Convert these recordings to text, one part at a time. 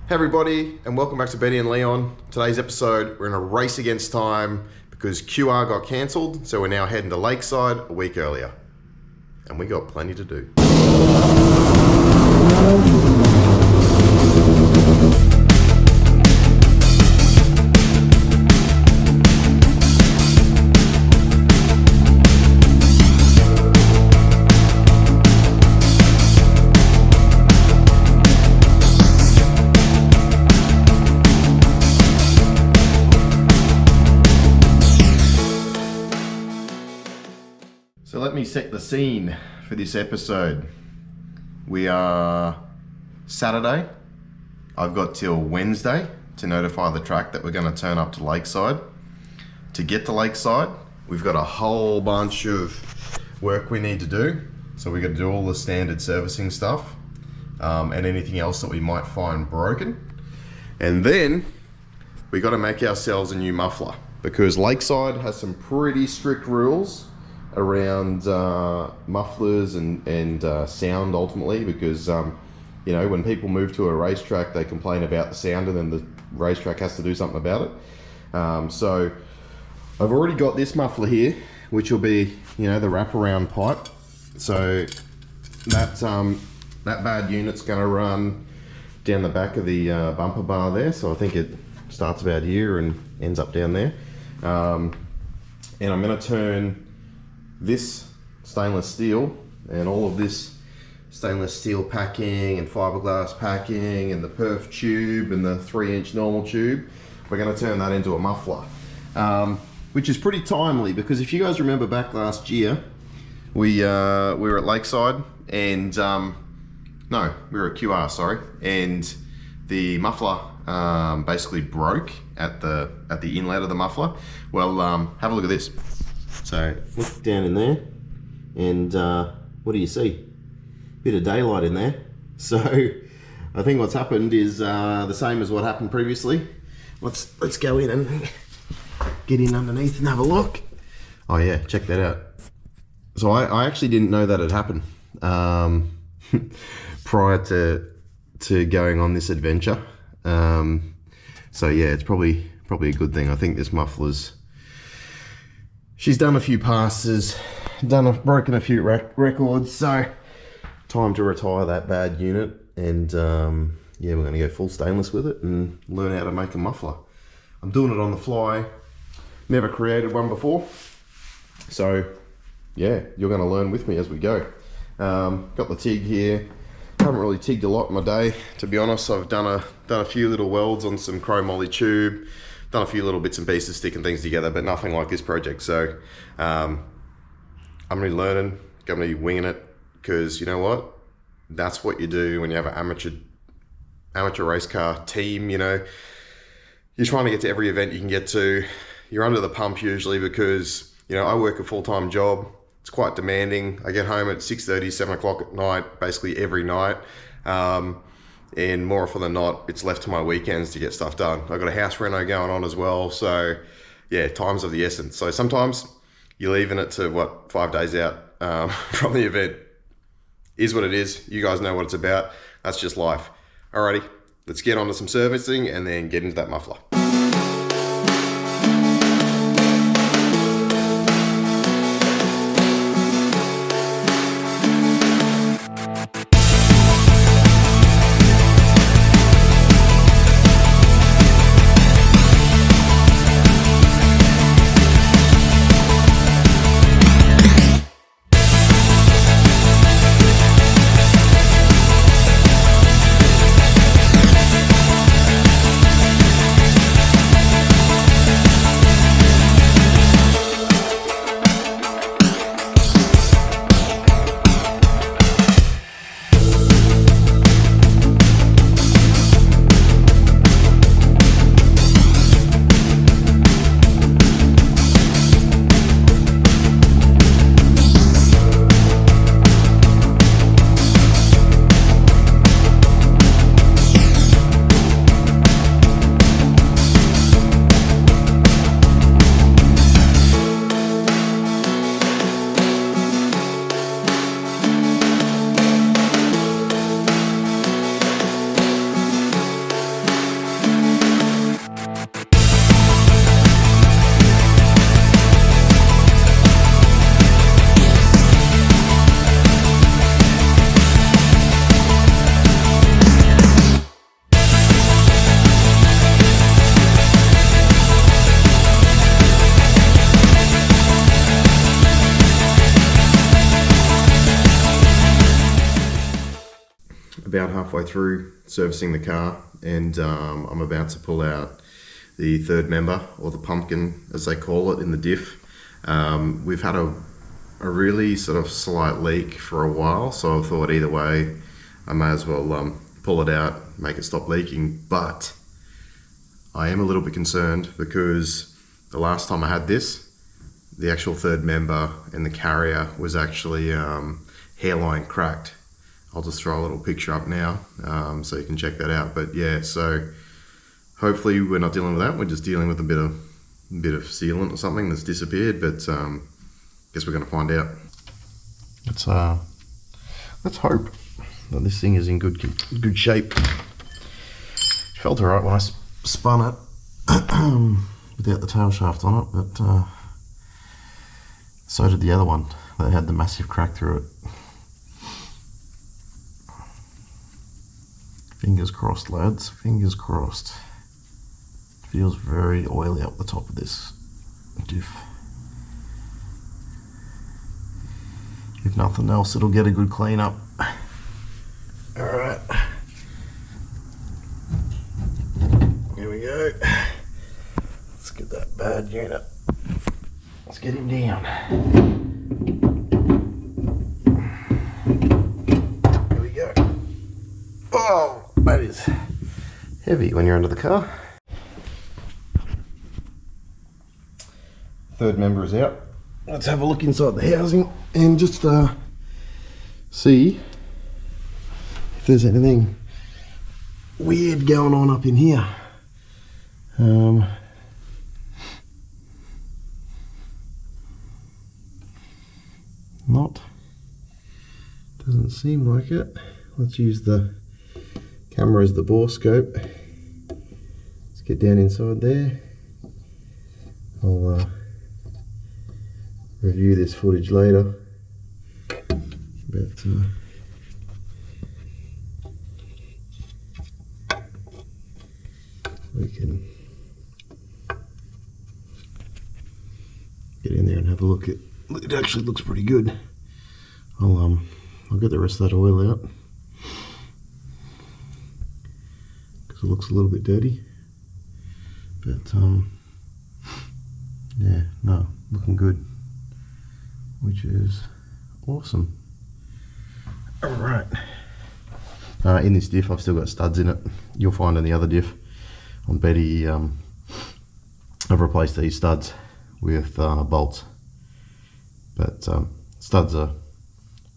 Hey everybody, and welcome back to Benny and Leon. Today's episode, we're in a race against time because QR got cancelled, so we're now heading to Lakeside a week earlier. And we got plenty to do. So let me set the scene for this episode. We are Saturday. I've got till Wednesday to notify the track that we're going to turn up to Lakeside. To get to Lakeside, we've got a whole bunch of work we need to do. So we've got to do all the standard servicing stuff and anything else that we might find broken. And then we got to make ourselves a new muffler because Lakeside has some pretty strict rules around mufflers and sound ultimately, because you know, when people move to a racetrack they complain about the sound and then the racetrack has to do something about it. So I've already got this muffler here, which will be, you know, the wraparound pipe. So that bad unit's going to run down the back of the bumper bar there, so I think it starts about here and ends up down there. And I'm going to turn this stainless steel and all of this stainless steel packing and fiberglass packing and the perf tube and the 3-inch normal tube, we're going to turn that into a muffler, which is pretty timely because if you guys remember back last year, we were at Lakeside and no, we were at QR, sorry, and the muffler basically broke at the inlet of the muffler. Well, have a look at this. So look down in there and what do you see? Bit of daylight in there. So I think what's happened is the same as what happened previously. Let's go in and get in underneath and have a look. Oh yeah, check that out. So I actually didn't know that had happened prior to going on this adventure. So yeah, it's probably a good thing. I think this muffler's, she's done a few passes, broken a few records, so time to retire that bad unit. And yeah, we're going to go full stainless with it and learn how to make a muffler. I'm doing it on the fly, never created one before, so yeah, you're going to learn with me as we go. Got the TIG here. Haven't really TIGged a lot in my day, to be honest. I've done a few little welds on some chrome moly tube, done a few little bits and pieces sticking things together, but nothing like this project. So I'm really learning, going to be winging it, because you know what? That's what you do when you have an amateur race car team. You know, you're trying to get to every event you can get to. You're under the pump usually because, you know, I work a full-time job. It's quite demanding. I get home at 6:30, 7 o'clock at night, basically every night. And more often than not, it's left to my weekends to get stuff done. I've got a house reno going on as well. So yeah, time's of the essence. So sometimes you're leaving it to 5 days out from the event. Is what it is. You guys know what it's about. That's just life. Alrighty, let's get on to some servicing and then get into that muffler. about halfway through servicing the car, and I'm about to pull out the third member, or the pumpkin as they call it in the diff. We've had a really sort of slight leak for a while, so I thought either way I may as well pull it out, make it stop leaking. But I am a little bit concerned because the last time I had this, the actual third member and the carrier was actually hairline cracked. I'll just throw a little picture up now so you can check that out. But yeah, so hopefully we're not dealing with that. We're just dealing with a bit of sealant or something that's disappeared. But guess we're going to find out. Let's hope that this thing is in good shape. It felt alright when I spun it without the tail shaft on it, but so did the other one that had the massive crack through it. Fingers crossed, lads, fingers crossed. Feels very oily up the top of this diff. If nothing else, it'll get a good clean up. Alright. Here we go. Let's get that bad unit. Let's get him down. Here we go. Oh, that is heavy when you're under the car. Third member is out. Let's have a look inside the housing and just see if there's anything weird going on up in here. Doesn't seem like it. Let's use the camera as the bore scope. Let's get down inside there. I'll review this footage later, but we can get in there and have a look at. It actually looks pretty good. I'll get the rest of that oil out because it looks a little bit dirty, but yeah, no, looking good, which is awesome. Alright, in this diff I've still got studs in it. You'll find in the other diff on Betty, I've replaced these studs with bolts, but studs are,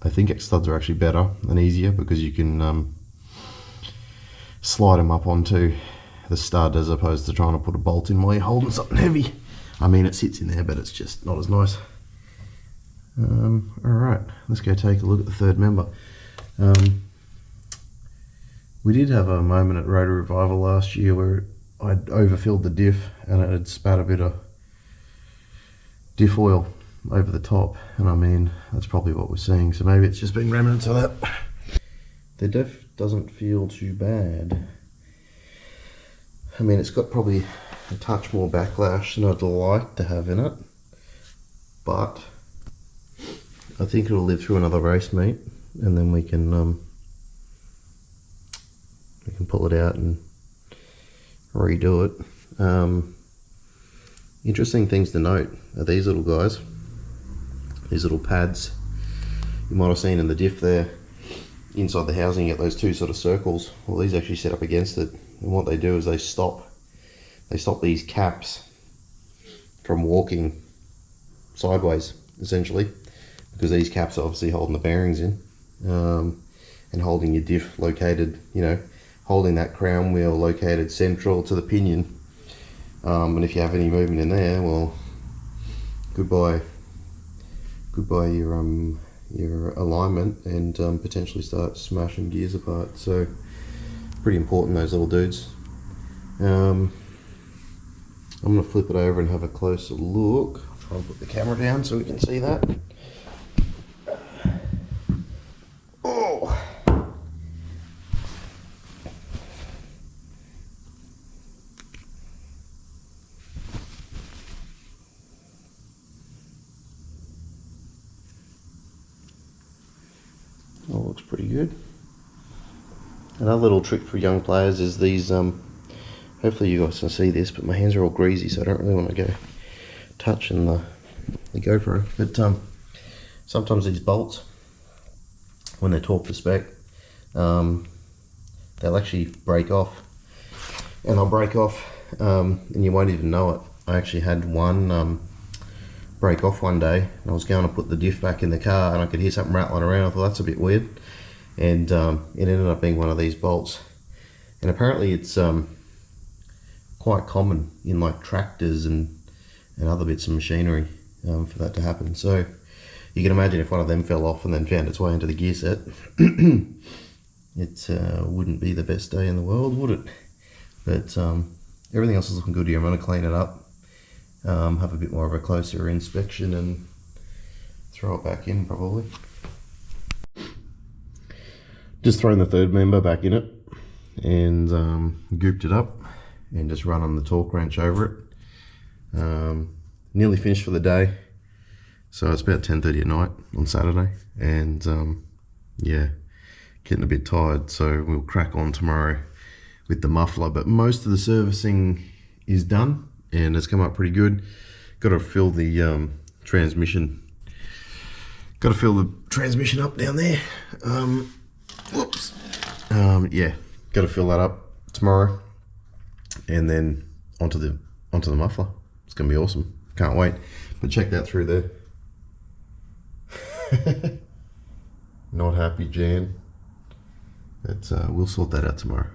I think studs are actually better and easier because you can slide them up onto the stud as opposed to trying to put a bolt in while you're holding something heavy. I mean, it sits in there, but it's just not as nice. Alright, let's go take a look at the third member. We did have a moment at Rotor Revival last year where I'd overfilled the diff and it had spat a bit of diff oil over the top, and I mean, that's probably what we're seeing, so maybe it's just been remnants of that. The diff doesn't feel too bad. I mean, it's got probably a touch more backlash than I'd like to have in it, but I think it'll live through another race meet, and then we can pull it out and redo it. Interesting things to note are these little guys, these little pads. You might have seen in the diff there, inside the housing, you get those two sort of circles. Well, these actually set up against it, and what they do is they stop these caps from walking sideways, essentially, because these caps are obviously holding the bearings in, and holding your diff located, you know, holding that crown wheel located central to the pinion. And if you have any movement in there, well, goodbye your alignment, and potentially start smashing gears apart. So pretty important, those little dudes. I'm going to flip it over and have a closer look. I'll try and put the camera down so we can see that. Oh! All looks pretty good. Another little trick for young players is these, hopefully you guys can see this, but my hands are all greasy, so I don't really want to go touching the GoPro. But sometimes these bolts, when they're torqued to spec, they'll actually break off. And they'll break off, and you won't even know it. I actually had one break off one day, and I was going to put the diff back in the car, and I could hear something rattling around. I thought, that's a bit weird. And it ended up being one of these bolts. And apparently it's quite common in like tractors and other bits of machinery for that to happen. So you can imagine if one of them fell off and then found its way into the gear set, it wouldn't be the best day in the world, would it? But everything else is looking good here. I'm going to clean it up, have a bit more of a closer inspection, and throw it back in probably. Just thrown the third member back in it and gooped it up and just run on the torque wrench over it. Nearly finished for the day, so it's about 10:30 at night on Saturday, and yeah, getting a bit tired, so we'll crack on tomorrow with the muffler. But most of the servicing is done and it's come up pretty good. Got to fill the transmission. Got to fill the transmission up down there. Whoops. Yeah, got to fill that up tomorrow, and then onto the muffler. It's gonna be awesome. Can't wait. But check that through there. Not happy, Jan. But we'll sort that out tomorrow.